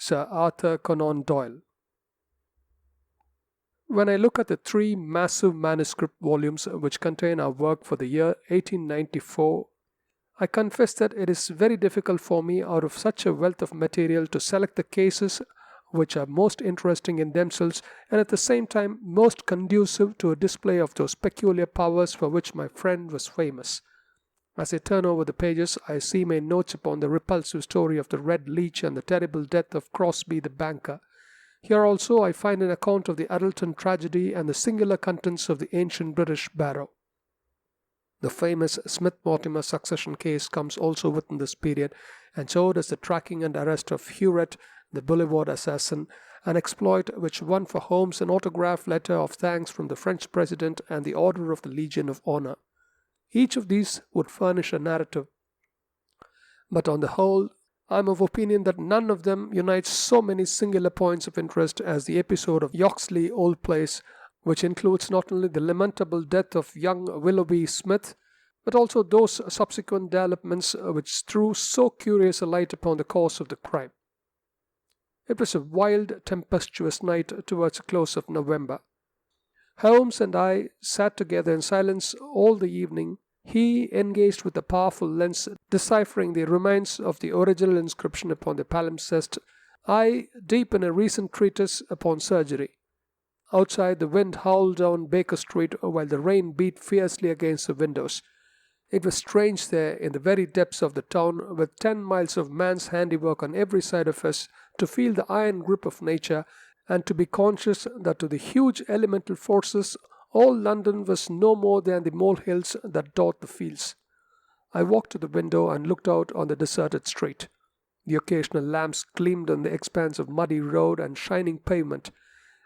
Sir Arthur Conan Doyle. When I look at the 3 massive manuscript volumes which contain our work for the year 1894, I confess that it is very difficult for me out of such a wealth of material to select the cases which are most interesting in themselves and at the same time most conducive to a display of those peculiar powers for which my friend was famous. As I turn over the pages, I see my notes upon the repulsive story of the Red Leech and the terrible death of Crosby the banker. Here also I find an account of the Addleton tragedy and the singular contents of the ancient British barrow. The famous Smith-Mortimer succession case comes also within this period, and so does the tracking and arrest of Hewlett, the Boulevard assassin, an exploit which won for Holmes an autograph letter of thanks from the French President and the Order of the Legion of Honor. Each of these would furnish a narrative, but on the whole, I am of opinion that none of them unites so many singular points of interest as the episode of Yoxley Old Place, which includes not only the lamentable death of young Willoughby Smith, but also those subsequent developments which threw so curious a light upon the cause of the crime. It was a wild, tempestuous night towards the close of November. Holmes and I sat together in silence all the evening, he engaged with a powerful lens deciphering the remains of the original inscription upon the palimpsest, I deep in a recent treatise upon surgery. Outside, the wind howled down Baker Street while the rain beat fiercely against the windows. It was strange there, in the very depths of the town, with 10 miles of man's handiwork on every side of us, to feel the iron grip of nature, and to be conscious that to the huge elemental forces all London was no more than the molehills that dot the fields. I walked to the window and looked out on the deserted street. The occasional lamps gleamed on the expanse of muddy road and shining pavement.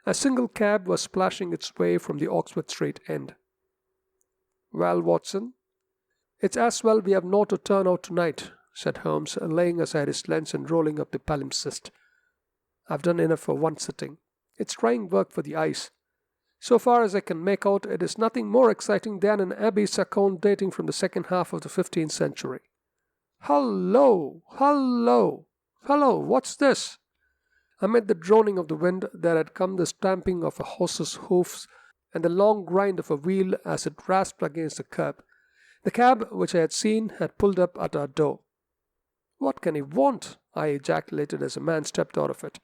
A single cab was splashing its way from the Oxford Street end. "Well, Watson, it's as well we have not to turn out tonight," said Holmes, laying aside his lens and rolling up the palimpsest. "I've done enough for one sitting. It's trying work for the eyes. So far as I can make out, it is nothing more exciting than an Abbey's account dating from the second half of the 15th century. Hullo! Hullo! Hullo! What's this?" Amid the droning of the wind, there had come the stamping of a horse's hoofs and the long grind of a wheel as it rasped against the curb. The cab which I had seen had pulled up at our door. "What can he want?" I ejaculated as a man stepped out of it.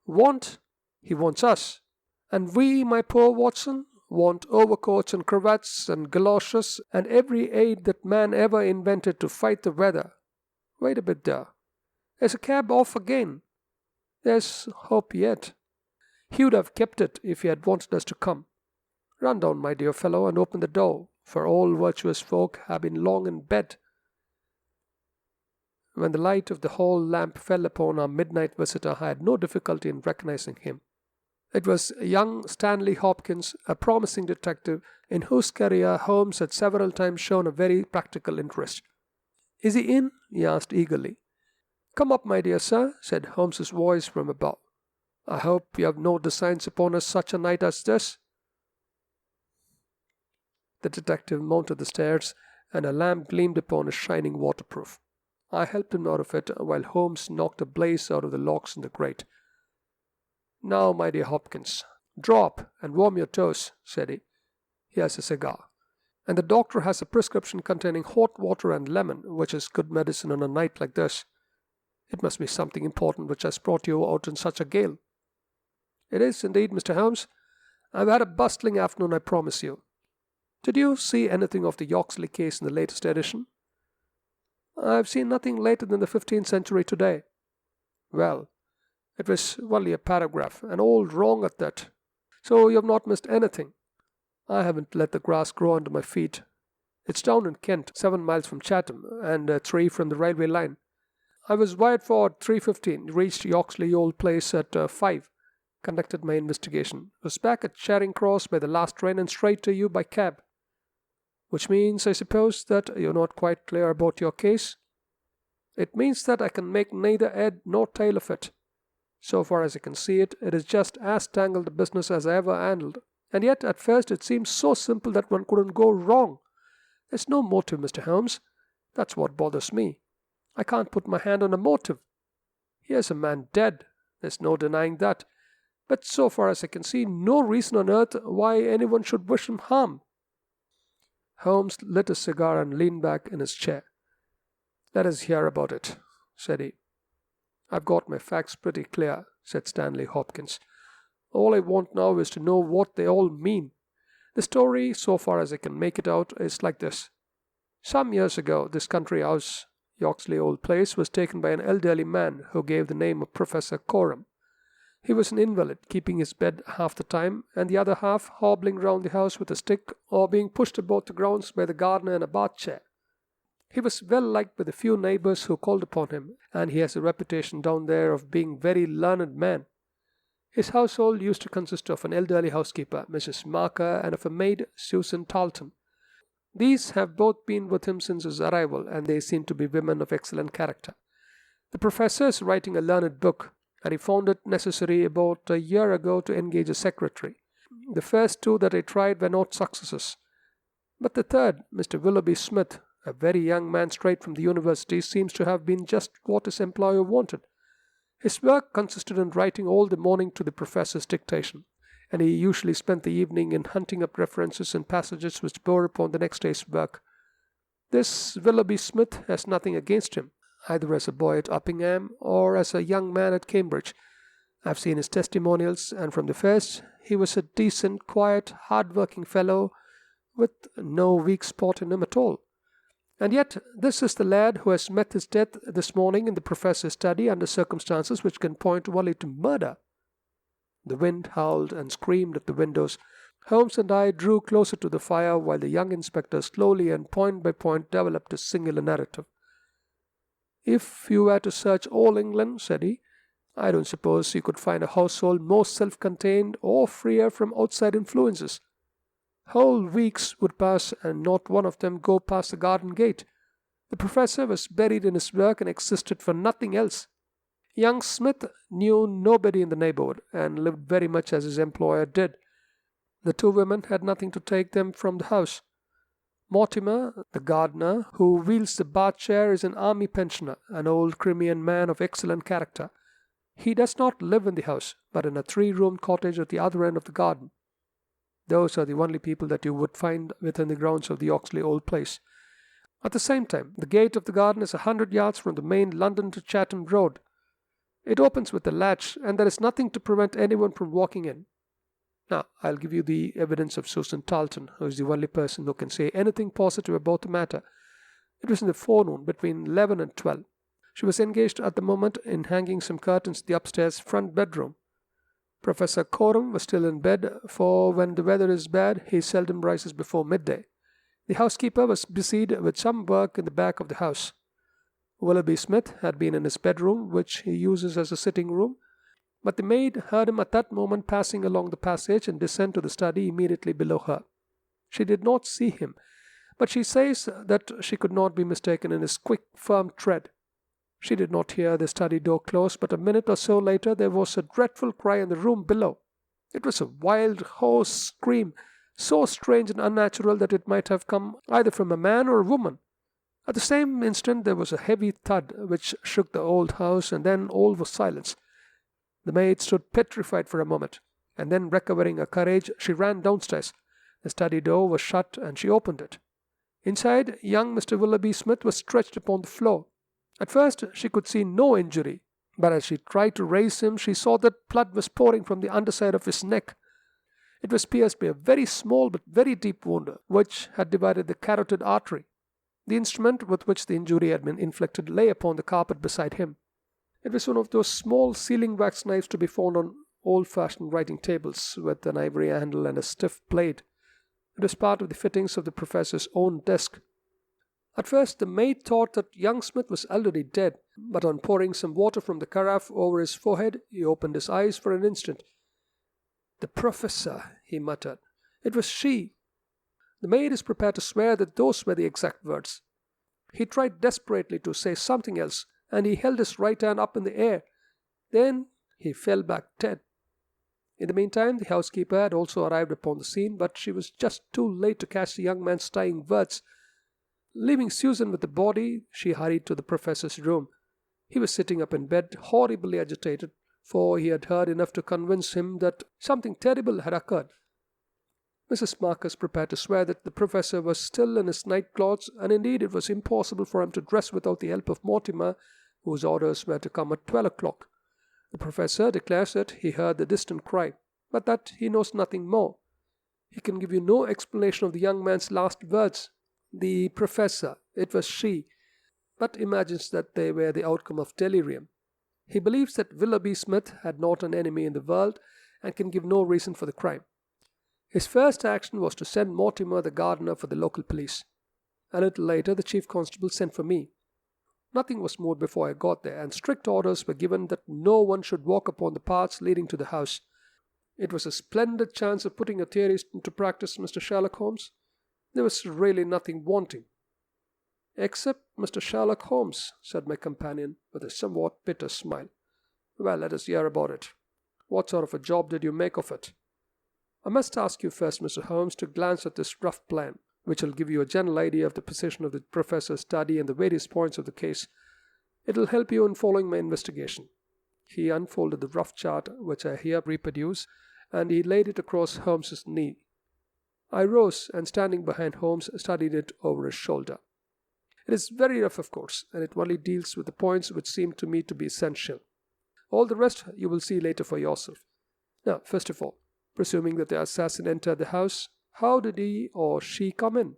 "Want? He wants us. And we, my poor Watson, want overcoats and cravats and galoshes and every aid that man ever invented to fight the weather. Wait a bit there. There's a cab off again. There's hope yet. He would have kept it if he had wanted us to come. Run down, my dear fellow, and open the door, for all virtuous folk have been long in bed." When the light of the hall lamp fell upon our midnight visitor, I had no difficulty in recognizing him. It was young Stanley Hopkins, a promising detective, in whose career Holmes had several times shown a very practical interest. "Is he in?" he asked eagerly. "Come up, my dear sir," said Holmes's voice from above. "I hope you have no designs upon us such a night as this." The detective mounted the stairs, and a lamp gleamed upon his shining waterproof. I helped him out of it, while Holmes knocked a blaze out of the logs in the grate. "Now, my dear Hopkins, draw up and warm your toes," said he. "Here's a cigar. And the doctor has a prescription containing hot water and lemon, which is good medicine on a night like this. It must be something important which has brought you out in such a gale." "It is indeed, Mr. Holmes. I've had a bustling afternoon, I promise you. Did you see anything of the Yoxley case in the latest edition?" "I've seen nothing later than the 15th century today." "Well, it was only a paragraph, and all wrong at that. So you have not missed anything. I haven't let the grass grow under my feet. It's down in Kent, 7 miles from Chatham, and 3 from the railway line. I was wired for at 3:15, reached Yoxley Old Place at 5, conducted my investigation, was back at Charing Cross by the last train and straight to you by cab. Which means, I suppose, that you're not quite clear about your case?" "It means that I can make neither head nor tail of it. So far as I can see it, it is just as tangled a business as I ever handled. And yet, at first, it seems so simple that one couldn't go wrong. There's no motive, Mr. Holmes. That's what bothers me. I can't put my hand on a motive. Here's a man dead. There's no denying that. But so far as I can see, no reason on earth why anyone should wish him harm." Holmes lit a cigar and leaned back in his chair. "Let us hear about it," said he. "I've got my facts pretty clear," said Stanley Hopkins. "All I want now is to know what they all mean. The story, so far as I can make it out, is like this. Some years ago, this country house, Yoxley Old Place, was taken by an elderly man who gave the name of Professor Coram. He was an invalid, keeping his bed half the time, and the other half hobbling round the house with a stick or being pushed about the grounds by the gardener in a bath chair. He was well liked by the few neighbours who called upon him, and he has a reputation down there of being a very learned man. His household used to consist of an elderly housekeeper, Mrs. Marker, and of a maid, Susan Tarleton. These have both been with him since his arrival, and they seem to be women of excellent character. The professor is writing a learned book, and he found it necessary about a year ago to engage a secretary. The first two that I tried were not successes. But the third, Mr. Willoughby Smith, a very young man straight from the university, seems to have been just what his employer wanted. His work consisted in writing all the morning to the professor's dictation, and he usually spent the evening in hunting up references and passages which bore upon the next day's work. This Willoughby Smith has nothing against him, either as a boy at Uppingham or as a young man at Cambridge. I've seen his testimonials, and from the first he was a decent, quiet, hard-working fellow with no weak spot in him at all. And yet this is the lad who has met his death this morning in the professor's study under circumstances which can point only to murder." The wind howled and screamed at the windows. Holmes and I drew closer to the fire while the young inspector slowly and point by point developed his singular narrative. "If you were to search all England," said he, "I don't suppose you could find a household more self-contained or freer from outside influences. Whole weeks would pass and not one of them go past the garden gate. The professor was buried in his work and existed for nothing else. Young Smith knew nobody in the neighbourhood and lived very much as his employer did. The two women had nothing to take them from the house. Mortimer, the gardener, who wheels the bath chair, is an army pensioner, an old Crimean man of excellent character. He does not live in the house, but in a 3-room cottage at the other end of the garden. Those are the only people that you would find within the grounds of the Yoxley Old Place. At the same time, the gate of the garden is 100 yards from the main London to Chatham Road. It opens with a latch, and there is nothing to prevent anyone from walking in. Now, I'll give you the evidence of Susan Tarleton, who is the only person who can say anything positive about the matter. It was in the forenoon, between 11 and 12. She was engaged at the moment in hanging some curtains in the upstairs front bedroom. Professor Coram was still in bed, for when the weather is bad, he seldom rises before midday. The housekeeper was busied with some work in the back of the house. Willoughby Smith had been in his bedroom, which he uses as a sitting room, but the maid heard him at that moment passing along the passage and descend to the study immediately below her. She did not see him, but she says that she could not be mistaken in his quick, firm tread. She did not hear the study door close, but a minute or so later there was a dreadful cry in the room below. It was a wild, hoarse scream, so strange and unnatural that it might have come either from a man or a woman. At the same instant there was a heavy thud which shook the old house, and then all was silence. The maid stood petrified for a moment, and then recovering her courage, she ran downstairs. The study door was shut, and she opened it. Inside, young Mr. Willoughby Smith was stretched upon the floor. At first she could see no injury, but as she tried to raise him, she saw that blood was pouring from the underside of his neck. It was pierced by a very small but very deep wound, which had divided the carotid artery. The instrument with which the injury had been inflicted lay upon the carpet beside him. It was one of those small sealing wax knives to be found on old-fashioned writing tables, with an ivory handle and a stiff blade. It was part of the fittings of the professor's own desk. At first the maid thought that young Smith was already dead, but on pouring some water from the carafe over his forehead, he opened his eyes for an instant. "The professor," he muttered. "It was she." The maid is prepared to swear that those were the exact words. He tried desperately to say something else, and he held his right hand up in the air. Then he fell back dead. In the meantime, the housekeeper had also arrived upon the scene, but she was just too late to catch the young man's dying words. Leaving Susan with the body, she hurried to the professor's room. He was sitting up in bed, horribly agitated, for he had heard enough to convince him that something terrible had occurred. Mrs. Marcus prepared to swear that the professor was still in his night clothes, and indeed it was impossible for him to dress without the help of Mortimer, whose orders were to come at 12 o'clock. The professor declares that he heard the distant cry, but that he knows nothing more. He can give you no explanation of the young man's last words. The professor, it was she, but imagines that they were the outcome of delirium. He believes that Willoughby Smith had not an enemy in the world and can give no reason for the crime. His first action was to send Mortimer the gardener for the local police. A little later the chief constable sent for me. Nothing was moved before I got there, and strict orders were given that no one should walk upon the paths leading to the house. It was a splendid chance of putting your theories into practice, Mr. Sherlock Holmes. There was really nothing wanting. "Except Mr. Sherlock Holmes," said my companion, with a somewhat bitter smile. "Well, let us hear about it. What sort of a job did you make of it?" "I must ask you first, Mr. Holmes, to glance at this rough plan, which will give you a general idea of the position of the professor's study and the various points of the case. It will help you in following my investigation." He unfolded the rough chart, which I here reproduce, and he laid it across Holmes's knee. I rose, and standing behind Holmes, studied it over his shoulder. It is very rough, of course, and it only deals with the points which seem to me to be essential. All the rest you will see later for yourself. Now, first of all, presuming that the assassin entered the house, how did he or she come in?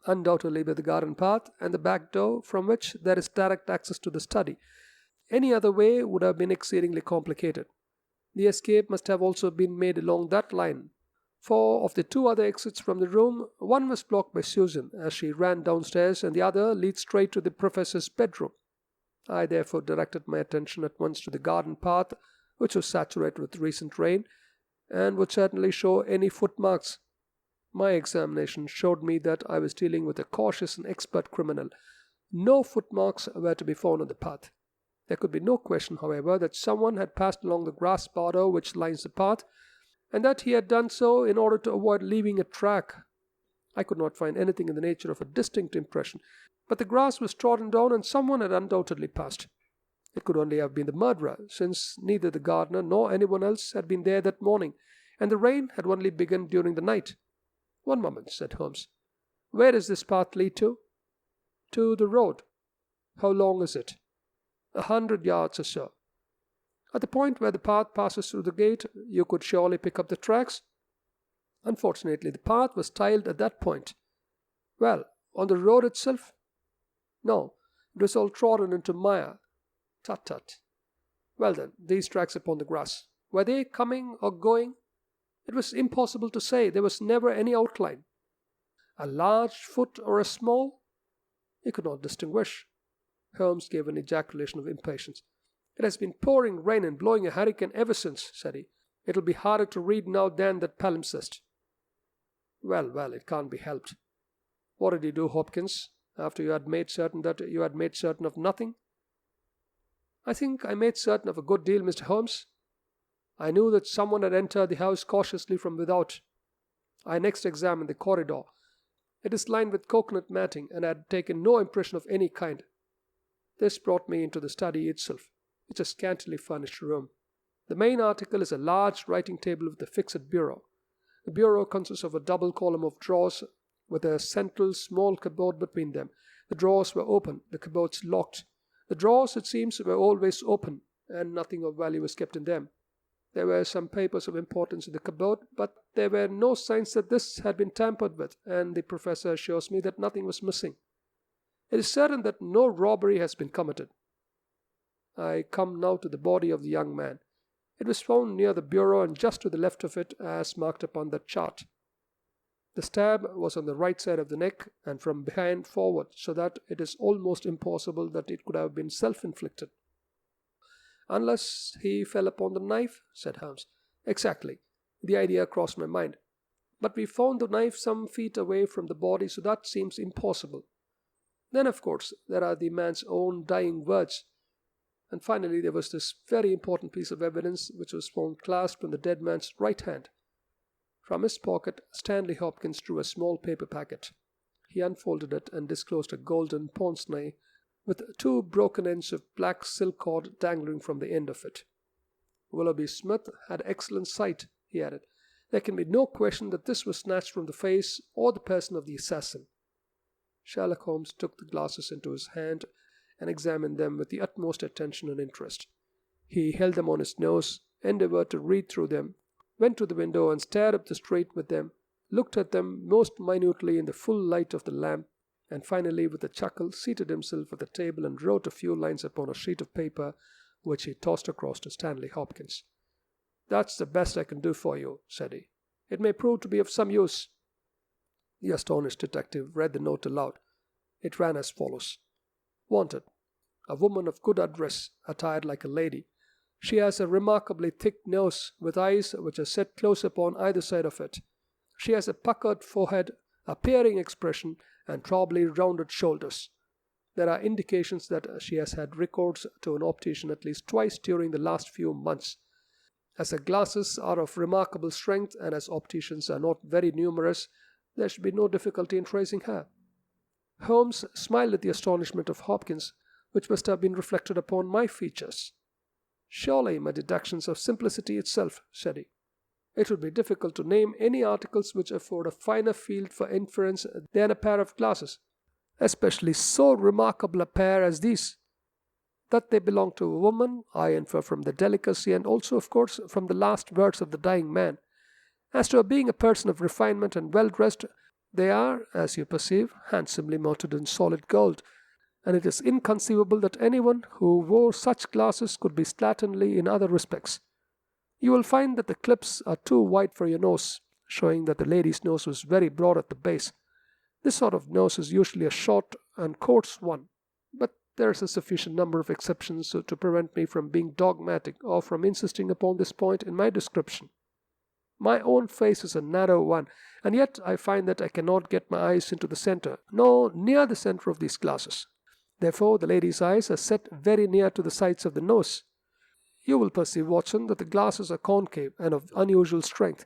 Undoubtedly by the garden path and the back door, from which there is direct access to the study. Any other way would have been exceedingly complicated. The escape must have also been made along that line, for of the two other exits from the room, one was blocked by Susan as she ran downstairs, and the other leads straight to the professor's bedroom. I therefore directed my attention at once to the garden path, which was saturated with recent rain, and would certainly show any footmarks. My examination showed me that I was dealing with a cautious and expert criminal. No footmarks were to be found on the path. There could be no question, however, that someone had passed along the grass border which lines the path, and that he had done so in order to avoid leaving a track. I could not find anything in the nature of a distinct impression, but the grass was trodden down, and someone had undoubtedly passed. It could only have been the murderer, since neither the gardener nor anyone else had been there that morning, and the rain had only begun during the night. "One moment," said Holmes. "Where does this path lead to?" "To the road." "How long is it?" 100 yards or so. "At the point where the path passes through the gate, you could surely pick up the tracks?" "Unfortunately, the path was tiled at that point." "Well, on the road itself?" "No, it was all trodden into mire." "Tut, tut. Well then, these tracks upon the grass, were they coming or going?" "It was impossible to say. There was never any outline." "A large foot or a small?" He could not distinguish. Holmes gave an ejaculation of impatience. "It has been pouring rain and blowing a hurricane ever since," said he. "It'll be harder to read now than that palimpsest." Well, it can't be helped. What did you do, Hopkins, after you had made certain that you had made certain of nothing?" "I think I made certain of a good deal, Mr. Holmes. I knew that someone had entered the house cautiously from without. I next examined the corridor. It is lined with coconut matting, and had taken no impression of any kind. This brought me into the study itself. It's a scantily furnished room. The main article is a large writing table with a fixed bureau. The bureau consists of a double column of drawers, with a central small cupboard between them. The drawers were open, the cupboards locked. The drawers, it seems, were always open, and nothing of value was kept in them. There were some papers of importance in the cupboard, but there were no signs that this had been tampered with, and the professor assures me that nothing was missing. It is certain that no robbery has been committed. I come now to the body of the young man. It was found near the bureau and just to the left of it, as marked upon the chart. The stab was on the right side of the neck and from behind forward, so that it is almost impossible that it could have been self-inflicted." "Unless he fell upon the knife," said Holmes. "Exactly. The idea crossed my mind. But we found the knife some feet away from the body, so that seems impossible. Then, of course, there are the man's own dying words. And finally, there was this very important piece of evidence which was found clasped in the dead man's right hand." From his pocket, Stanley Hopkins drew a small paper packet. He unfolded it and disclosed a golden pince-nez with 2 broken ends of black silk cord dangling from the end of it. Willoughby Smith had excellent sight, he added. There can be no question that this was snatched from the face or the person of the assassin. Sherlock Holmes took the glasses into his hand and examined them with the utmost attention and interest. He held them on his nose, endeavored to read through them, went to the window and stared up the street with them, looked at them most minutely in the full light of the lamp, and finally, with a chuckle, seated himself at the table and wrote a few lines upon a sheet of paper, which he tossed across to Stanley Hopkins. "That's the best I can do for you," said he. "It may prove to be of some use." The astonished detective read the note aloud. It ran as follows: "Wanted. A woman of good address, attired like a lady. She has a remarkably thick nose, with eyes which are set close upon either side of it. She has a puckered forehead, a peering expression, and probably rounded shoulders. There are indications that she has had recourse to an optician at least twice during the last few months. As her glasses are of remarkable strength, and as opticians are not very numerous, there should be no difficulty in tracing her." Holmes smiled at the astonishment of Hopkins, which must have been reflected upon my features. "Surely my deductions are simplicity itself," said he. "It would be difficult to name any articles which afford a finer field for inference than a pair of glasses, especially so remarkable a pair as these. That they belong to a woman, I infer from the delicacy and also, of course, from the last words of the dying man. As to her being a person of refinement and well-dressed, they are, as you perceive, handsomely mounted in solid gold, and it is inconceivable that anyone who wore such glasses could be slatternly in other respects. You will find that the clips are too wide for your nose, showing that the lady's nose was very broad at the base. This sort of nose is usually a short and coarse one, but there is a sufficient number of exceptions to prevent me from being dogmatic or from insisting upon this point in my description. My own face is a narrow one, and yet I find that I cannot get my eyes into the center, nor near the center of these glasses. Therefore, the lady's eyes are set very near to the sides of the nose. You will perceive, Watson, that the glasses are concave and of unusual strength.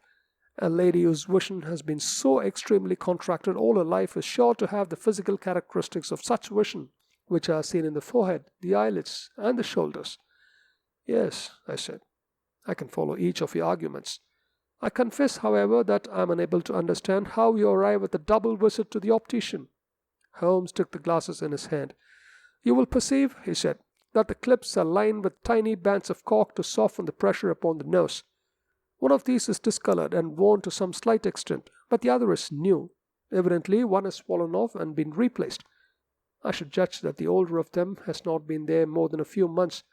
A lady whose vision has been so extremely contracted all her life is sure to have the physical characteristics of such vision, which are seen in the forehead, the eyelids, and the shoulders." "Yes," I said, "I can follow each of your arguments. I confess, however, that I am unable to understand how you arrive at the double visit to the optician." Holmes took the glasses in his hand. "You will perceive," he said, "that the clips are lined with tiny bands of cork to soften the pressure upon the nose. One of these is discolored and worn to some slight extent, but the other is new. Evidently one has fallen off and been replaced. I should judge that the older of them has not been there more than a few months.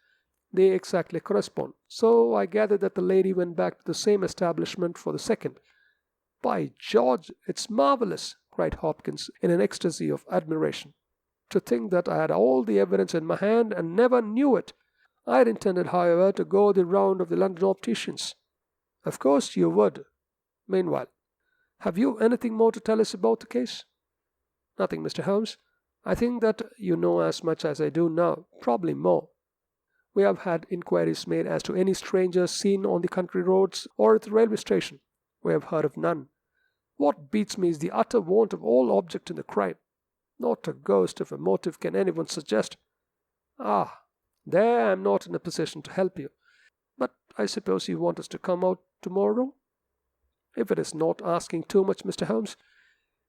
They exactly correspond. So I gather that the lady went back to the same establishment for the second." "By George, it's marvelous!" cried Hopkins in an ecstasy of admiration. "To think that I had all the evidence in my hand and never knew it! I had intended, however, to go the round of the London opticians." "Of course you would. Meanwhile, have you anything more to tell us about the case?" "Nothing, Mr. Holmes. I think that you know as much as I do now, probably more. We have had inquiries made as to any strangers seen on the country roads or at the railway station. We have heard of none. What beats me is the utter want of all object in the crime. Not a ghost of a motive can anyone suggest." "Ah, there I am not in a position to help you. But I suppose you want us to come out tomorrow?" "If it is not asking too much, Mr. Holmes.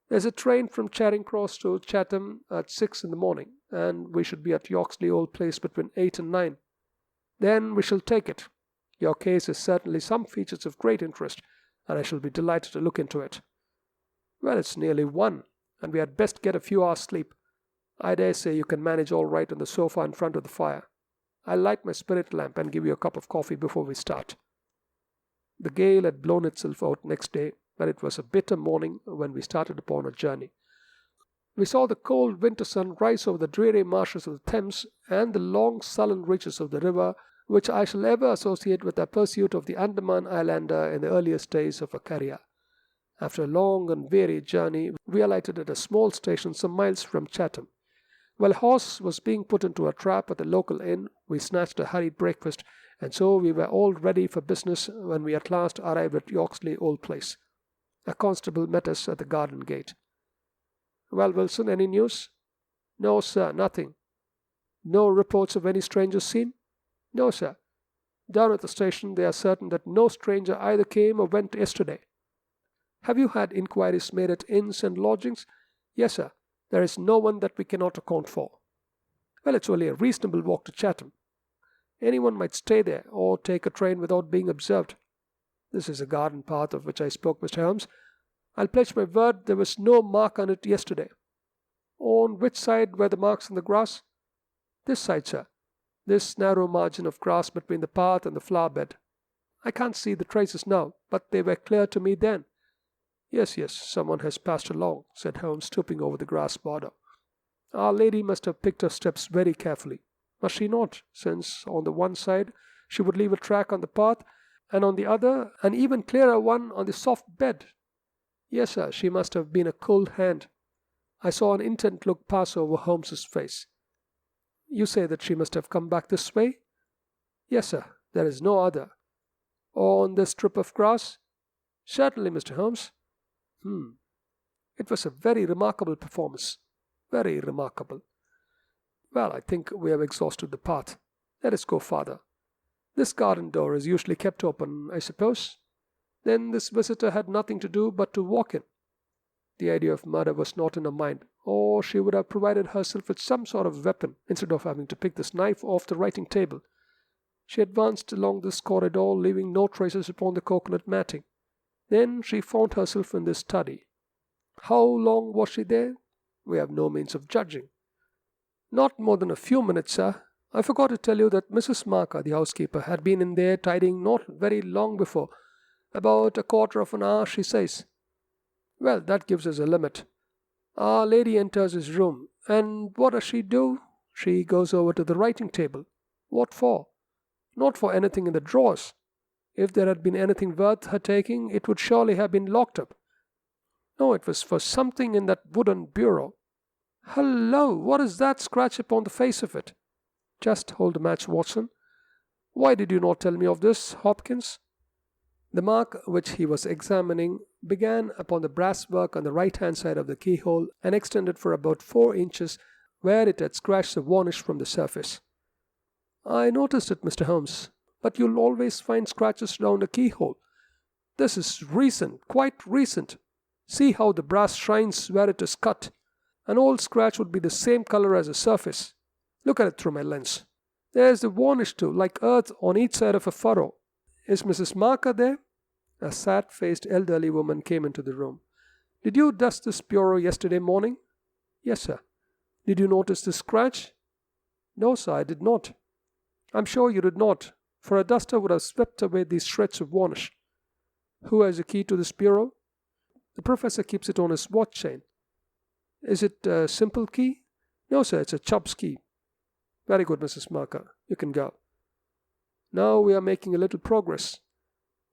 There's a train from Charing Cross to Chatham at 6 in the morning, and we should be at Yoxley Old Place between 8 and 9. Then we shall take it. Your case is certainly some features of great interest, and I shall be delighted to look into it." "Well, it's nearly 1, and we had best get a few hours' sleep. I dare say you can manage all right on the sofa in front of the fire. I'll light my spirit lamp and give you a cup of coffee before we start." The gale had blown itself out next day, but it was a bitter morning when we started upon our journey. We saw the cold winter sun rise over the dreary marshes of the Thames and the long sullen reaches of the river, which I shall ever associate with our pursuit of the Andaman Islander in the earliest days of our career. After a long and weary journey, we alighted at a small station some miles from Chatham. While a horse was being put into a trap at the local inn, we snatched a hurried breakfast, and so we were all ready for business when we at last arrived at Yoxley Old Place. A constable met us at the garden gate. "Well, Wilson, any news?" "No, sir, nothing." "No reports of any strangers seen?" "No, sir." Down at the station they are certain that no stranger either came or went yesterday. Have you had inquiries made at inns and lodgings? Yes, sir. There is no one that we cannot account for. Well, it's only a reasonable walk to Chatham. Anyone might stay there or take a train without being observed. This is a garden path of which I spoke, Mr. Holmes. I'll pledge my word there was no mark on it yesterday. On which side were the marks in the grass? This side, sir. This narrow margin of grass between the path and the flower bed. I can't see the traces now, but they were clear to me then. Yes, someone has passed along, said Holmes, stooping over the grass border. Our lady must have picked her steps very carefully. Must she not, since on the one side she would leave a track on the path, and on the other an even clearer one on the soft bed? Yes, sir, she must have been a cold hand. I saw an intent look pass over Holmes's face. You say that she must have come back this way? Yes, sir, there is no other. On this strip of grass? Certainly, Mr. Holmes. It was a very remarkable performance. Very remarkable. Well, I think we have exhausted the path. Let us go farther. This garden door is usually kept open, I suppose? Then this visitor had nothing to do but to walk in. The idea of murder was not in her mind, or she would have provided herself with some sort of weapon instead of having to pick this knife off the writing table. She advanced along this corridor, leaving no traces upon the coconut matting. Then she found herself in this study. How long was she there? We have no means of judging. Not more than a few minutes, sir. I forgot to tell you that Mrs. Marker, the housekeeper, had been in there tidying not very long before. About a quarter of an hour, she says. Well, that gives us a limit. Our lady enters his room, and what does she do? She goes over to the writing table. What for? Not for anything in the drawers. If there had been anything worth her taking, it would surely have been locked up. No, it was for something in that wooden bureau. Hello, what is that scratch upon the face of it? Just hold the match, Watson. Why did you not tell me of this, Hopkins? The mark which he was examining began upon the brasswork on the right-hand side of the keyhole and extended for about 4 inches where it had scratched the varnish from the surface. I noticed it, Mr. Holmes, but you'll always find scratches round a keyhole. This is recent, quite recent. See how the brass shines where it is cut. An old scratch would be the same color as the surface. Look at it through my lens. There's the varnish too, like earth on each side of a furrow. Is Mrs. Marker there? A sad-faced elderly woman came into the room. Did you dust this bureau yesterday morning? Yes, sir. Did you notice the scratch? No, sir, I did not. I'm sure you did not, for a duster would have swept away these shreds of varnish. Who has the key to this bureau? The professor keeps it on his watch chain. Is it a simple key? No, sir, it's a Chubb's key. Very good, Mrs. Marker. You can go. Now we are making a little progress.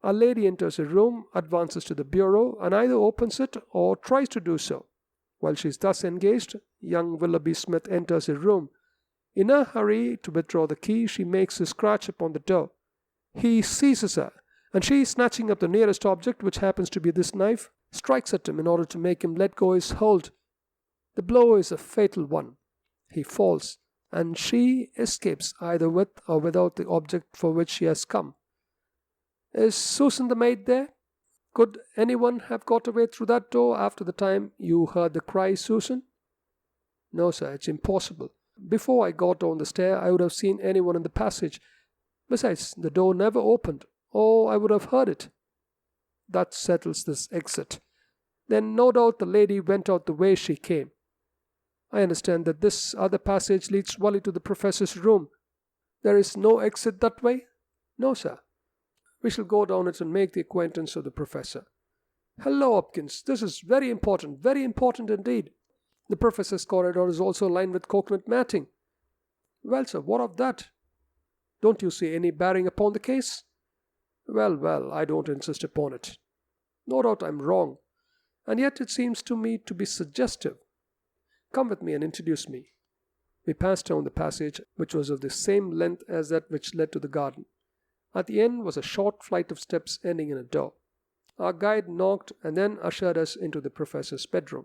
Our lady enters a room, advances to the bureau, and either opens it or tries to do so. While she is thus engaged, young Willoughby Smith enters a room. In a hurry to withdraw the key, she makes a scratch upon the door. He seizes her, and she, snatching up the nearest object, which happens to be this knife, strikes at him in order to make him let go his hold. The blow is a fatal one. He falls, and she escapes either with or without the object for which she has come. Is Susan the maid there? Could anyone have got away through that door after the time you heard the cry, Susan? No, sir, it's impossible. Before I got down the stair, I would have seen anyone in the passage. Besides, the door never opened, or I would have heard it. That settles this exit. Then no doubt the lady went out the way she came. I understand that this other passage leads only to the professor's room. There is no exit that way? No, sir. We shall go down it and make the acquaintance of the professor. Hello, Hopkins. This is very important indeed. The professor's corridor is also lined with coconut matting. Well, sir, what of that? Don't you see any bearing upon the case? Well, I don't insist upon it. No doubt I'm wrong, and yet it seems to me to be suggestive. Come with me and introduce me. We passed down the passage, which was of the same length as that which led to the garden. At the end was a short flight of steps ending in a door. Our guide knocked and then ushered us into the professor's bedroom.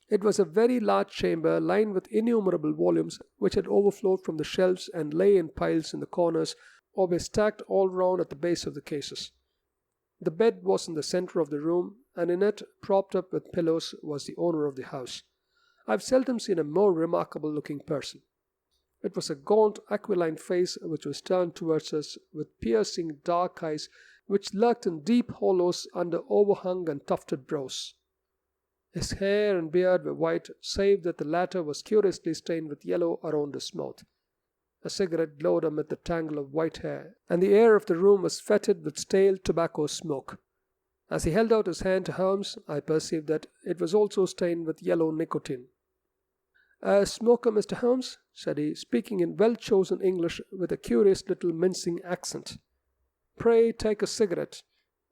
It was a very large chamber lined with innumerable volumes which had overflowed from the shelves and lay in piles in the corners or were stacked all round at the base of the cases. The bed was in the centre of the room, and in it, propped up with pillows, was the owner of the house. I've seldom seen a more remarkable-looking person. It was a gaunt, aquiline face which was turned towards us, with piercing dark eyes which lurked in deep hollows under overhung and tufted brows. His hair and beard were white, save that the latter was curiously stained with yellow around his mouth. A cigarette glowed amid the tangle of white hair, and the air of the room was fetid with stale tobacco smoke. As he held out his hand to Holmes, I perceived that it was also stained with yellow nicotine. "A smoker, Mr. Holmes?" said he, speaking in well-chosen English with a curious little mincing accent. "Pray take a cigarette.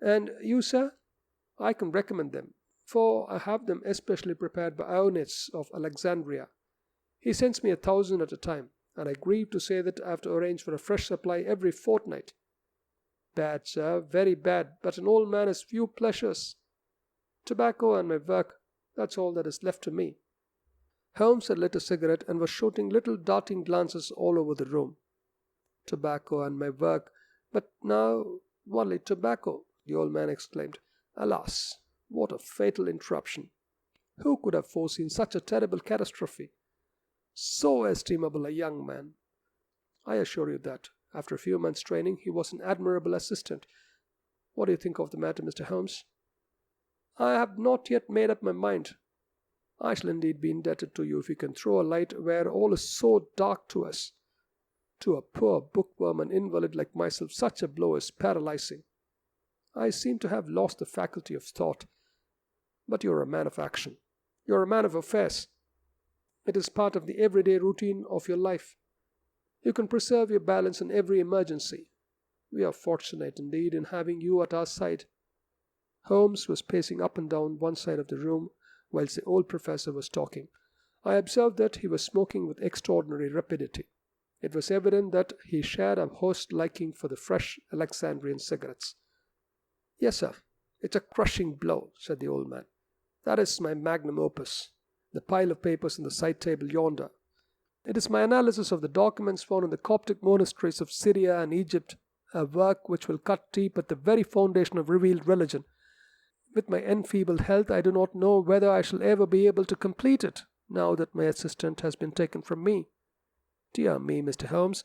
And you, sir?" "I can recommend them, for I have them especially prepared by Amanuensis of Alexandria. He sends me 1,000 at a time, and I grieve to say that I have to arrange for a fresh supply every fortnight." "Bad, sir, very bad, but an old man has few pleasures. Tobacco and my work, that's all that is left to me." Holmes had lit a cigarette and was shooting little darting glances all over the room. "Tobacco and my work, but now only tobacco," the old man exclaimed. "Alas, what a fatal interruption! Who could have foreseen such a terrible catastrophe? So estimable a young man! I assure you that, after a few months' training, he was an admirable assistant. What do you think of the matter, Mr. Holmes?" "I have not yet made up my mind. I shall indeed be indebted to you if you can throw a light where all is so dark to us. To a poor bookworm and invalid like myself, such a blow is paralyzing. I seem to have lost the faculty of thought. But you are a man of action. You are a man of affairs. It is part of the everyday routine of your life. You can preserve your balance in every emergency. We are fortunate indeed in having you at our side." Holmes was pacing up and down one side of the room whilst the old professor was talking. I observed that he was smoking with extraordinary rapidity. It was evident that he shared our host's liking for the fresh Alexandrian cigarettes. "Yes, sir, it's a crushing blow," said the old man. "That is my magnum opus, the pile of papers on the side table yonder. It is my analysis of the documents found in the Coptic monasteries of Syria and Egypt, a work which will cut deep at the very foundation of revealed religion. With my enfeebled health, I do not know whether I shall ever be able to complete it, now that my assistant has been taken from me. Dear me, Mr. Holmes,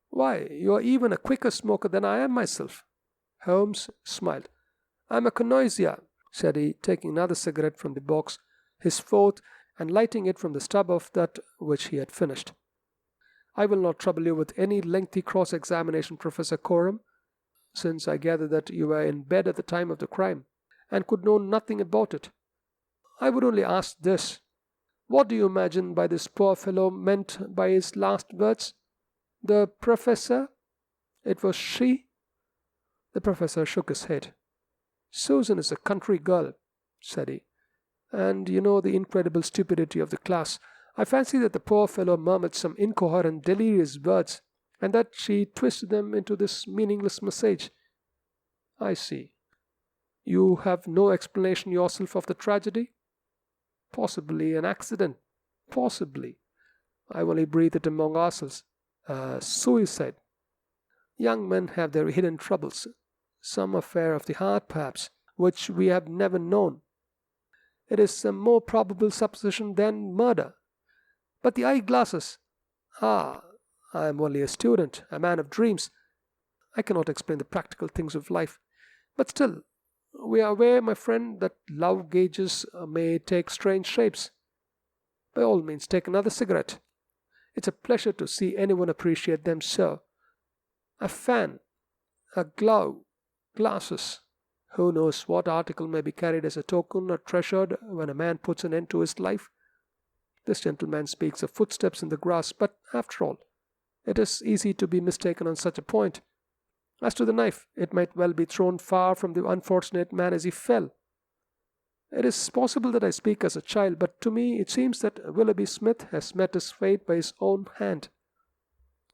why, you are even a quicker smoker than I am myself." Holmes smiled. "I am a connoisseur," said he, taking another cigarette from the box, his fourth, and lighting it from the stub of that which he had finished. "I will not trouble you with any lengthy cross-examination, Professor Coram, since I gather that you were in bed at the time of the crime, and could know nothing about it. I would only ask this: what do you imagine by this poor fellow meant by his last words? The professor? It was she?" The professor shook his head. "Susan is a country girl," said he, "and you know the incredible stupidity of the class. I fancy that the poor fellow murmured some incoherent, delirious words, and that she twisted them into this meaningless message." "I see. You have no explanation yourself of the tragedy?" "Possibly an accident. Possibly. I only breathe it among ourselves. Suicide. Young men have their hidden troubles. Some affair of the heart, perhaps, which we have never known. It is a more probable supposition than murder. But the eyeglasses! Ah, I am only a student, a man of dreams. I cannot explain the practical things of life. But still, we are aware, my friend, that love gauges may take strange shapes. By all means, take another cigarette. It's a pleasure to see anyone appreciate them so. A fan, a glove, glasses. Who knows what article may be carried as a token or treasured when a man puts an end to his life? This gentleman speaks of footsteps in the grass, but after all, it is easy to be mistaken on such a point. As to the knife, it might well be thrown far from the unfortunate man as he fell. It is possible that I speak as a child, but to me it seems that Willoughby Smith has met his fate by his own hand."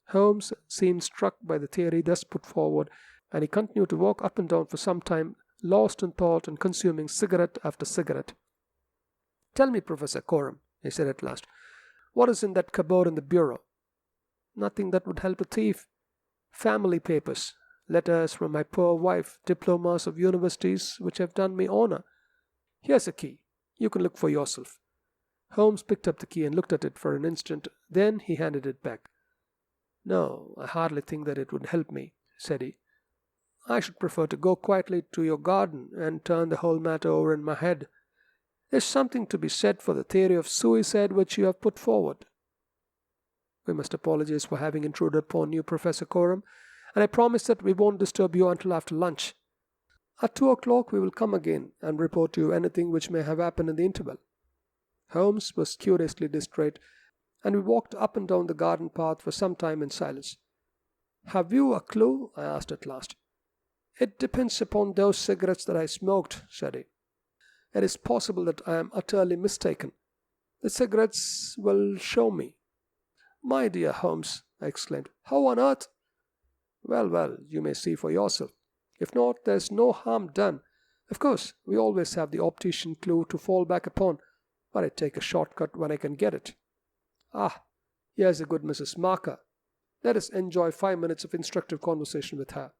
Holmes seemed struck by the theory thus put forward, and he continued to walk up and down for some time, lost in thought and consuming cigarette after cigarette. "Tell me, Professor Coram," he said at last, "what is in that cupboard in the bureau?" "Nothing that would help a thief." Family papers, letters from my poor wife, diplomas of universities which have done me honor. Here's a key. You can look for yourself." Holmes picked up the key and looked at it for an instant. Then he handed it back. "No, I hardly think that it would help me," said he. "I should prefer to go quietly to your garden and turn the whole matter over in my head. There's something to be said for the theory of suicide which you have put forward." "We must apologize for having intruded upon you, Professor Coram, and I promise that we won't disturb you until after lunch. At 2 o'clock we will come again and report to you anything which may have happened in the interval." Holmes was curiously distrait, and we walked up and down the garden path for some time in silence. "Have you a clue?" I asked at last. "It depends upon those cigarettes that I smoked," said he. "It is possible that I am utterly mistaken. The cigarettes will show me." "My dear Holmes," I exclaimed, "how on earth—" Well, you may see for yourself. If not, there's no harm done. Of course, we always have the optician clue to fall back upon, but I take a short-cut when I can get it. Ah, here's a good Mrs. Marker. Let us enjoy 5 minutes of instructive conversation with her."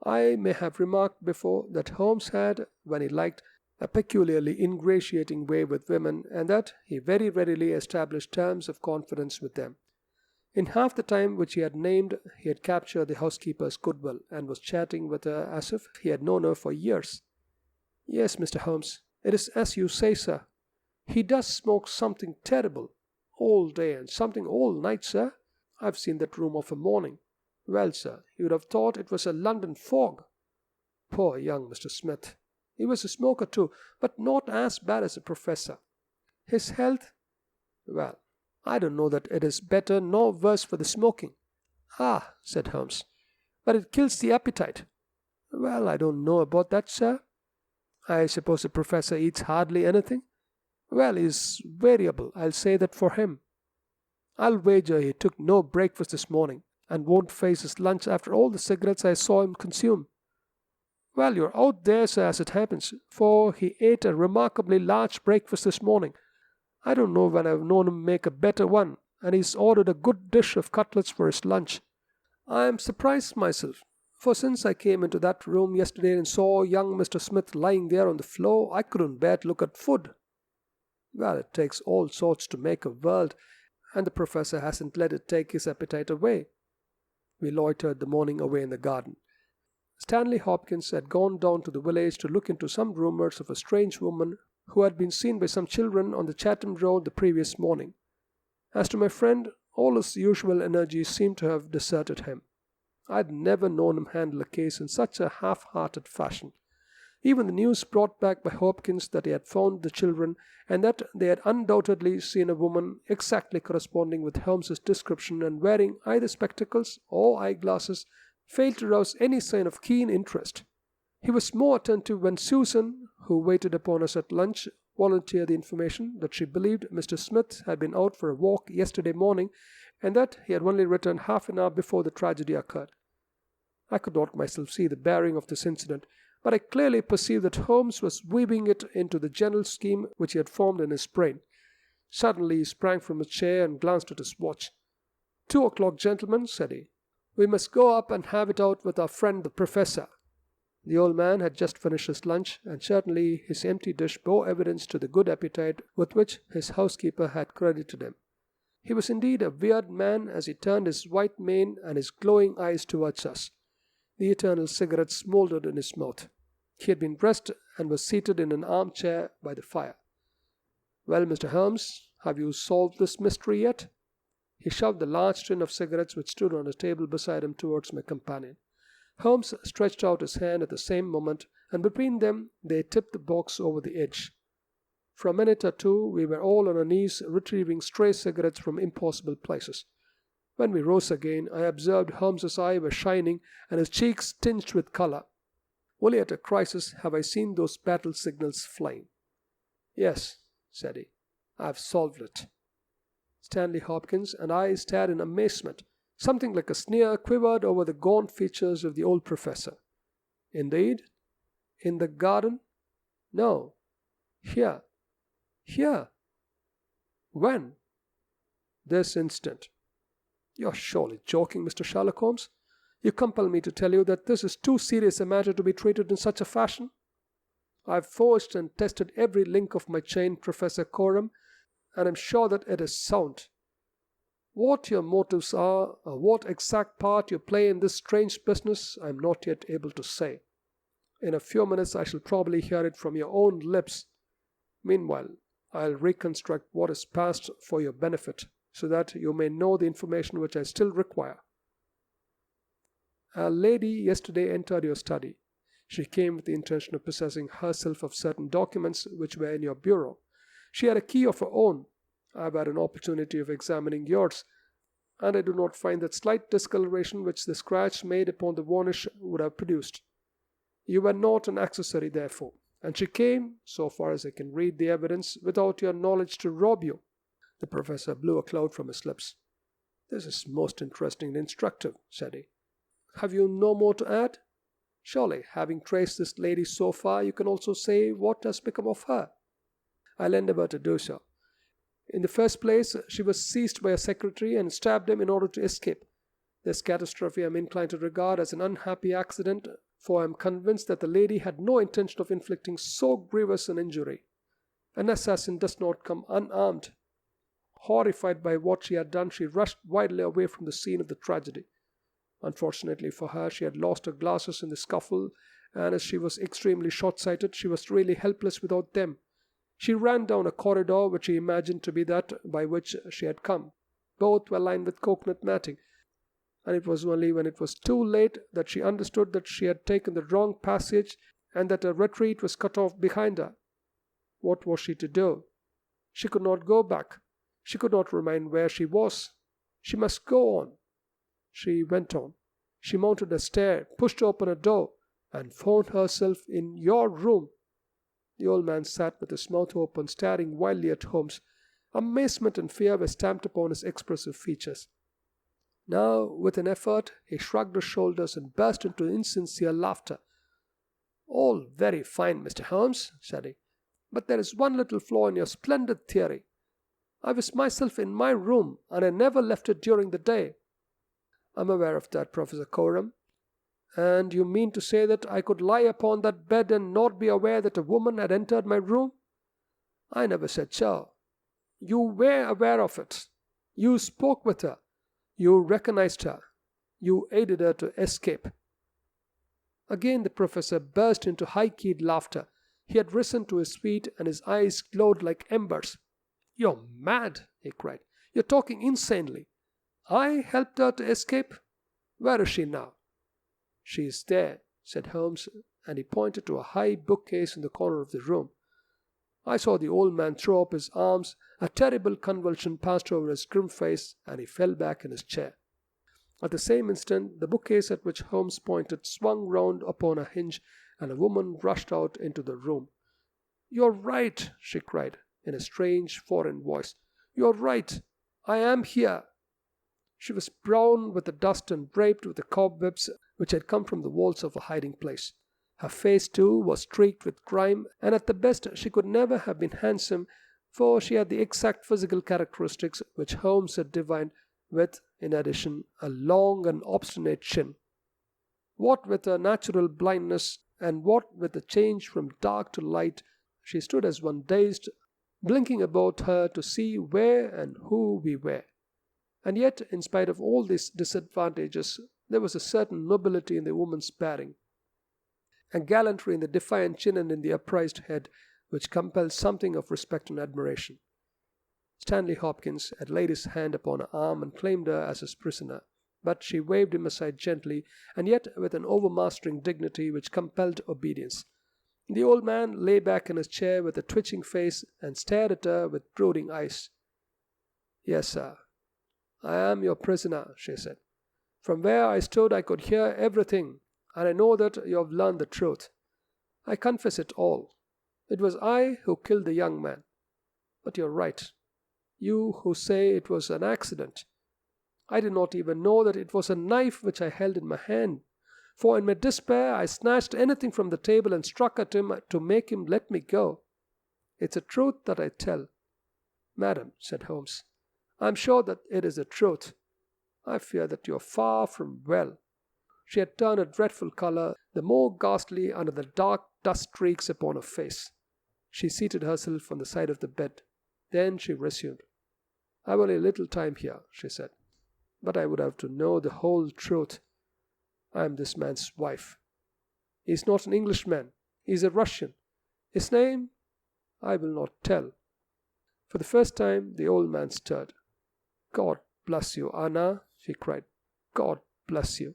I may have remarked before that Holmes had, when he liked, a peculiarly ingratiating way with women, and that he very readily established terms of confidence with them. In half the time which he had named, he had captured the housekeeper's goodwill, and was chatting with her as if he had known her for years. "Yes, Mr. Holmes, it is as you say, sir. He does smoke something terrible, all day and something all night, sir. I've seen that room of a morning. Well, sir, you'd have thought it was a London fog. Poor young Mr. Smith. He was a smoker too, but not as bad as a professor. His health, well, I don't know that it is better nor worse for the smoking." "Ah," said Holmes, "but it kills the appetite." "Well, I don't know about that, sir." "I suppose the professor eats hardly anything?" "Well, he's variable, I'll say that for him. I'll wager he took no breakfast this morning, and won't face his lunch after all the cigarettes I saw him consume." "Well, you're out there, sir, as it happens, for he ate a remarkably large breakfast this morning. I don't know when I've known him make a better one, and he's ordered a good dish of cutlets for his lunch. I'm surprised myself, for since I came into that room yesterday and saw young Mr. Smith lying there on the floor, I couldn't bear to look at food. Well, it takes all sorts to make a world, and the professor hasn't let it take his appetite away." We loitered the morning away in the garden. Stanley Hopkins had gone down to the village to look into some rumors of a strange woman who had been seen by some children on the Chatham Road the previous morning. As to my friend, all his usual energy seemed to have deserted him. I had never known him handle a case in such a half-hearted fashion. Even the news brought back by Hopkins that he had found the children, and that they had undoubtedly seen a woman exactly corresponding with Holmes's description and wearing either spectacles or eyeglasses, failed to rouse any sign of keen interest. He was more attentive when Susan, who waited upon us at lunch, volunteered the information that she believed Mr. Smith had been out for a walk yesterday morning, and that he had only returned half an hour before the tragedy occurred. I could not myself see the bearing of this incident, but I clearly perceived that Holmes was weaving it into the general scheme which he had formed in his brain. Suddenly he sprang from his chair and glanced at his watch. 2 o'clock, gentlemen," said he. "We must go up and have it out with our friend the professor." The old man had just finished his lunch, and certainly his empty dish bore evidence to the good appetite with which his housekeeper had credited him. He was indeed a weird man as he turned his white mane and his glowing eyes towards us. The eternal cigarette smouldered in his mouth. He had been dressed and was seated in an armchair by the fire. "Well, Mr. Holmes, have you solved this mystery yet?" He shoved the large tin of cigarettes which stood on a table beside him towards my companion. Holmes stretched out his hand at the same moment, and between them they tipped the box over the edge. For a minute or two we were all on our knees retrieving stray cigarettes from impossible places. When we rose again, I observed Holmes's eyes were shining and his cheeks tinged with colour. Only at a crisis have I seen those battle signals flying. "Yes," said he, "I've solved it." Stanley Hopkins and I stared in amazement. Something like a sneer quivered over the gaunt features of the old professor. "Indeed? In the garden?" "No. Here." "Here? When?" "This instant." "You're surely joking, Mr. Sherlock Holmes." You compel me to tell you that this is too serious a matter to be treated in such a fashion. I have forged and tested every link of my chain, Professor Coram, and am sure that it is sound. What your motives are, or what exact part you play in this strange business, I am not yet able to say. In a few minutes I shall probably hear it from your own lips. Meanwhile, I'll reconstruct what is past for your benefit, so that you may know the information which I still require. A lady yesterday entered your study. She came with the intention of possessing herself of certain documents which were in your bureau. She had a key of her own. I have had an opportunity of examining yours, and I do not find that slight discoloration which the scratch made upon the varnish would have produced. You were not an accessory, therefore, and she came, so far as I can read the evidence, without your knowledge to rob you. The professor blew a cloud from his lips. This is most interesting and instructive, said he. Have you no more to add? Surely, having traced this lady so far, you can also say what has become of her. I'll endeavour to do so. In the first place, she was seized by a secretary and stabbed him in order to escape. This catastrophe I am inclined to regard as an unhappy accident, for I am convinced that the lady had no intention of inflicting so grievous an injury. An assassin does not come unarmed. Horrified by what she had done, she rushed wildly away from the scene of the tragedy. Unfortunately for her, she had lost her glasses in the scuffle, and as she was extremely short-sighted, she was really helpless without them. She ran down a corridor which she imagined to be that by which she had come. Both were lined with coconut matting, and it was only when it was too late that she understood that she had taken the wrong passage and that her retreat was cut off behind her. What was she to do? She could not go back. She could not remain where she was. She must go on. She went on. She mounted a stair, pushed open a door, and found herself in your room. The old man sat with his mouth open, staring wildly at Holmes. Amazement and fear were stamped upon his expressive features. Now, with an effort, he shrugged his shoulders and burst into insincere laughter. All very fine, Mr. Holmes, said he, but there is one little flaw in your splendid theory. I was myself in my room, and I never left it during the day. I am aware of that, Professor Coram. And you mean to say that I could lie upon that bed and not be aware that a woman had entered my room? I never said so. You were aware of it. You spoke with her. You recognized her. You aided her to escape. Again the professor burst into high-keyed laughter. He had risen to his feet, and his eyes glowed like embers. You're mad, he cried. You're talking insanely. I helped her to escape? Where is she now? She is there, said Holmes, and he pointed to a high bookcase in the corner of the room. I saw the old man throw up his arms. A terrible convulsion passed over his grim face, and he fell back in his chair. At the same instant, the bookcase at which Holmes pointed swung round upon a hinge, and a woman rushed out into the room. "You're right," she cried, in a strange foreign voice. "You're right. I am here." She was brown with the dust and draped with the cobwebs which had come from the walls of her hiding place. Her face, too, was streaked with grime, and at the best she could never have been handsome, for she had the exact physical characteristics which Holmes had divined, with, in addition, a long and obstinate chin. What with her natural blindness, and what with the change from dark to light, she stood as one dazed, blinking about her to see where and who we were. And yet, in spite of all these disadvantages, there was a certain nobility in the woman's bearing, a gallantry in the defiant chin and in the upraised head, which compelled something of respect and admiration. Stanley Hopkins had laid his hand upon her arm and claimed her as his prisoner, but she waved him aside gently, and yet with an overmastering dignity which compelled obedience. The old man lay back in his chair with a twitching face and stared at her with brooding eyes. "Yes, sir, I am your prisoner," she said. "From where I stood I could hear everything, and I know that you have learned the truth. I confess it all. It was I who killed the young man. But you're right, you who say it was an accident. I did not even know that it was a knife which I held in my hand, for in my despair I snatched anything from the table and struck at him to make him let me go. It's a truth that I tell." "Madam," said Holmes, "I am sure that it is the truth. I fear that you are far from well." She had turned a dreadful colour, the more ghastly under the dark dust streaks upon her face. She seated herself on the side of the bed. Then she resumed. "I've only a little time here," she said, "but I would have to know the whole truth. I am this man's wife. He is not an Englishman. He is a Russian. His name I will not tell." For the first time the old man stirred. "God bless you, Anna," she cried. "God bless you."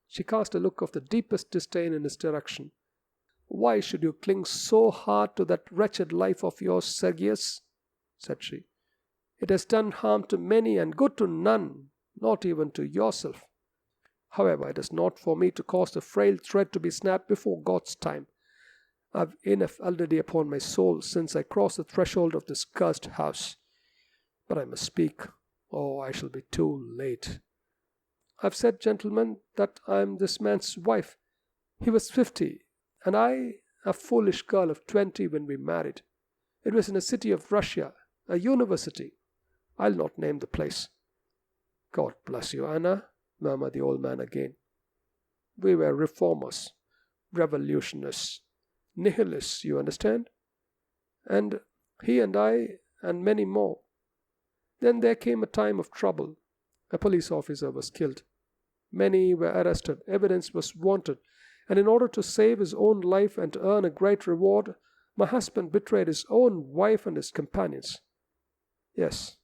She cast a look of the deepest disdain in his direction. "Why should you cling so hard to that wretched life of yours, Sergius?" said she. "It has done harm to many and good to none, not even to yourself. However, it is not for me to cause the frail thread to be snapped before God's time. I have enough already upon my soul since I crossed the threshold of this cursed house. But I must speak, or I shall be too late. I have said, gentlemen, that I am this man's wife. He was 50, and I a foolish girl of 20 when we married. It was in a city of Russia, a university. I'll not name the place." "God bless you, Anna," murmured the old man again. "We were reformers, revolutionists, nihilists, you understand? And he and I and many more. Then there came a time of trouble. A police officer was killed. Many were arrested. Evidence was wanted. And in order to save his own life and to earn a great reward, my husband betrayed his own wife and his companions. Yes,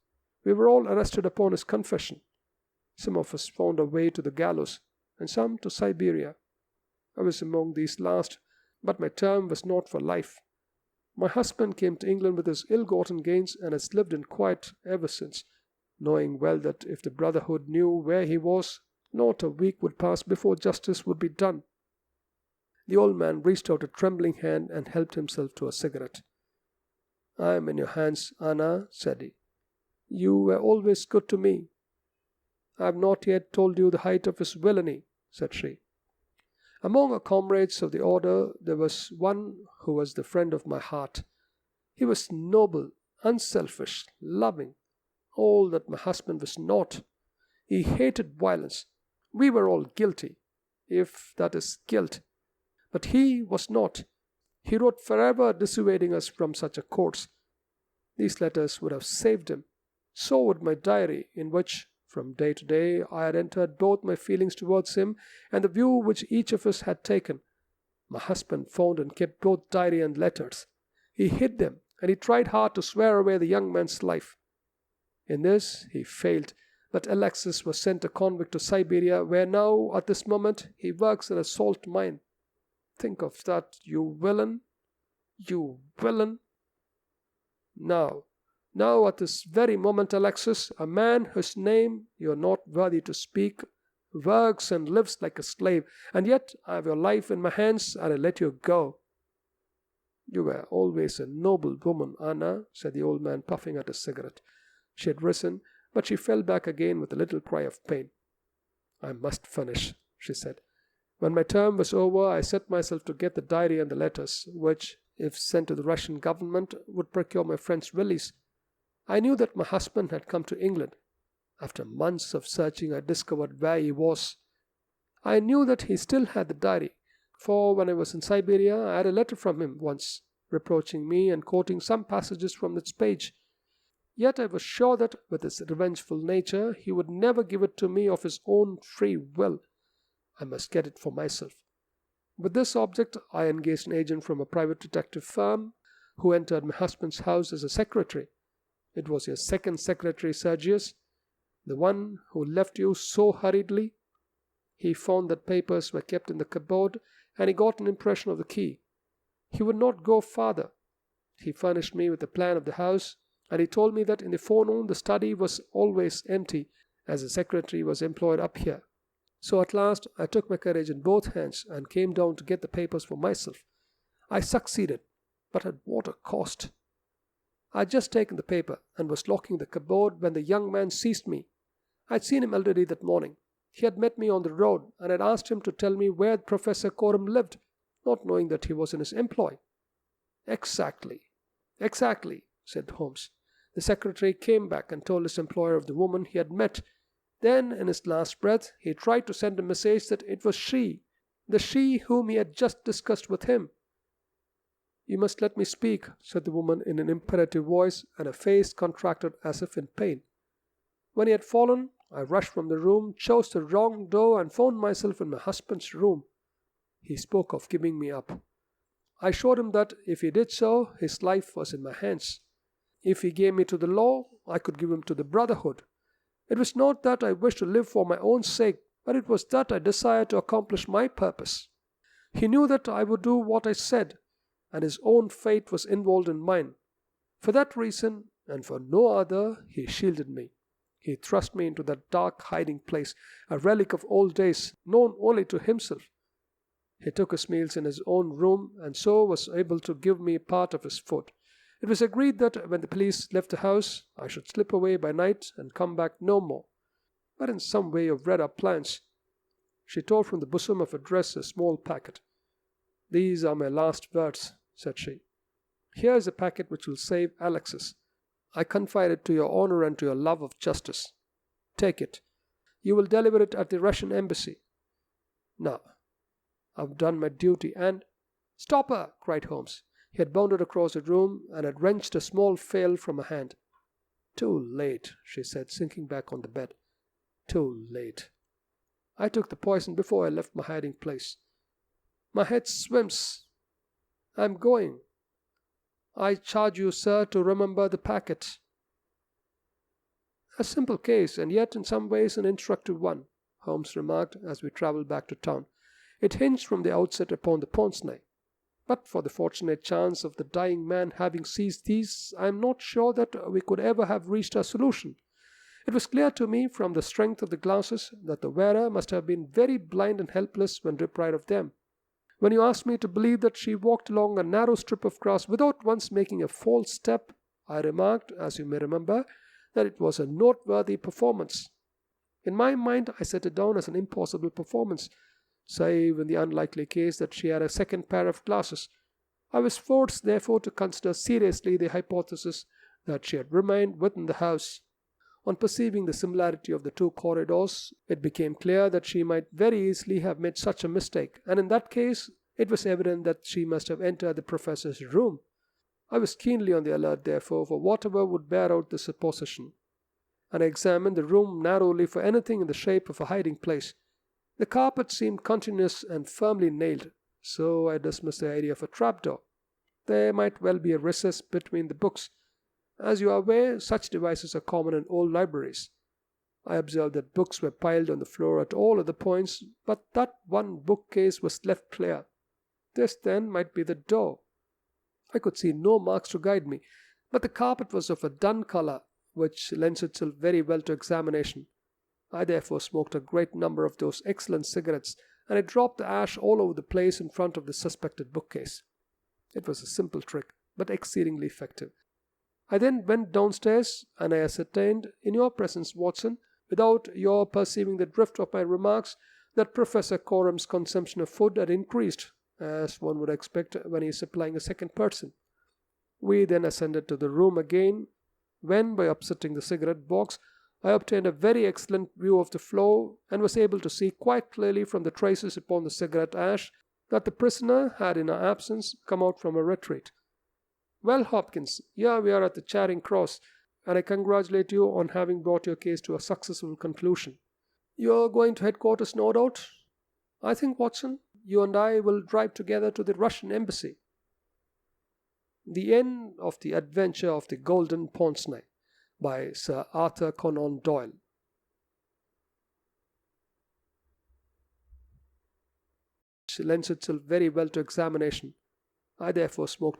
we were all arrested upon his confession. Some of us found our way to the gallows, and some to Siberia. I was among these last, but my term was not for life. My husband came to England with his ill-gotten gains and has lived in quiet ever since, knowing well that if the Brotherhood knew where he was, not a week would pass before justice would be done." The old man reached out a trembling hand and helped himself to a cigarette. "I am in your hands, Anna," said he. "You were always good to me." "I have not yet told you the height of his villainy," said she. "Among our comrades of the order there was one who was the friend of my heart. He was noble, unselfish, loving, all that my husband was not. He hated violence. We were all guilty, if that is guilt. But he was not. He wrote forever dissuading us from such a course. These letters would have saved him. So would my diary, in which, from day to day, I had entered both my feelings towards him and the view which each of us had taken. My husband found and kept both diary and letters. He hid them, and he tried hard to swear away the young man's life. In this he failed, but Alexis was sent a convict to Siberia, where now, at this moment, he works in a salt mine. Think of that, you villain! You villain! Now, at this very moment, Alexis, a man whose name you are not worthy to speak, works and lives like a slave, and yet I have your life in my hands, and I let you go." "You were always a noble woman, Anna," said the old man, puffing at his cigarette. She had risen, but she fell back again with a little cry of pain. "I must finish," she said. "When my term was over, I set myself to get the diary and the letters, which, if sent to the Russian government, would procure my friend's release. I knew that my husband had come to England. After months of searching, I discovered where he was. I knew that he still had the diary, for when I was in Siberia, I had a letter from him once, reproaching me and quoting some passages from its page. Yet I was sure that, with his revengeful nature, he would never give it to me of his own free will. I must get it for myself. With this object, I engaged an agent from a private detective firm, who entered my husband's house as a secretary. It was your second secretary, Sergius, the one who left you so hurriedly. He found that papers were kept in the cupboard, and he got an impression of the key. He would not go farther. He furnished me with a plan of the house, and he told me that in the forenoon the study was always empty, as the secretary was employed up here. So at last I took my courage in both hands and came down to get the papers for myself. I succeeded, but at what a cost! I had just taken the paper and was locking the cupboard when the young man seized me. I had seen him already that morning. He had met me on the road, and had asked him to tell me where Professor Coram lived, not knowing that he was in his employ. Exactly, said Holmes. The secretary came back and told his employer of the woman he had met. Then, in his last breath, he tried to send a message that it was she, the she whom he had just discussed with him. "You must let me speak," said the woman in an imperative voice, and her face contracted as if in pain. When he had fallen, I rushed from the room, chose the wrong door, and found myself in my husband's room. He spoke of giving me up. I showed him that if he did so, his life was in my hands. If he gave me to the law, I could give him to the brotherhood. It was not that I wished to live for my own sake, but it was that I desired to accomplish my purpose. He knew that I would do what I said, and his own fate was involved in mine. For that reason, and for no other, he shielded me. He thrust me into that dark hiding place, a relic of old days, known only to himself. He took his meals in his own room, and so was able to give me part of his food. It was agreed that when the police left the house, I should slip away by night and come back no more. But in some way you've read our plans. She tore from the bosom of her dress a small packet. "These are my last words," said she. "Here is a packet which will save Alexis. I confide it to your honor and to your love of justice. Take it. You will deliver it at the Russian embassy. Now, I've done my duty and—" "Stop her!" cried Holmes. He had bounded across the room and had wrenched a small phial from her hand. "Too late," she said, sinking back on the bed. "Too late. I took the poison before I left my hiding place. My head swims. I am going. I charge you, sir, to remember the packet." "A simple case, and yet in some ways an instructive one," Holmes remarked as we travelled back to town. "It hinged from the outset upon the pince-nez. But for the fortunate chance of the dying man having seized these, I am not sure that we could ever have reached a solution. It was clear to me from the strength of the glasses that the wearer must have been very blind and helpless when deprived of them. When you asked me to believe that she walked along a narrow strip of grass without once making a false step, I remarked, as you may remember, that it was a noteworthy performance. In my mind, I set it down as an impossible performance, save in the unlikely case that she had a second pair of glasses. I was forced, therefore, to consider seriously the hypothesis that she had remained within the house. On perceiving the similarity of the two corridors, it became clear that she might very easily have made such a mistake, and in that case it was evident that she must have entered the professor's room. I was keenly on the alert, therefore, for whatever would bear out this supposition, and I examined the room narrowly for anything in the shape of a hiding place. The carpet seemed continuous and firmly nailed, so I dismissed the idea of a trapdoor. There might well be a recess between the books. As you are aware, such devices are common in old libraries. I observed that books were piled on the floor at all other points, but that one bookcase was left clear. This, then, might be the door. I could see no marks to guide me, but the carpet was of a dun color, which lends itself very well to examination. I therefore smoked a great number of those excellent cigarettes, and I dropped the ash all over the place in front of the suspected bookcase. It was a simple trick, but exceedingly effective. I then went downstairs, and I ascertained, in your presence, Watson, without your perceiving the drift of my remarks, that Professor Corum's consumption of food had increased, as one would expect when he is supplying a second person. We then ascended to the room again, when, by upsetting the cigarette box, I obtained a very excellent view of the floor, and was able to see quite clearly from the traces upon the cigarette ash that the prisoner had, in her absence, come out from a retreat. "Well, Hopkins, here we are at the Charing Cross, and I congratulate you on having brought your case to a successful conclusion. You are going to headquarters, no doubt? I think, Watson, you and I will drive together to the Russian embassy." The End of the Adventure of the Golden Pince-nez by Sir Arthur Conan Doyle. Lends itself very well to examination. I therefore smoked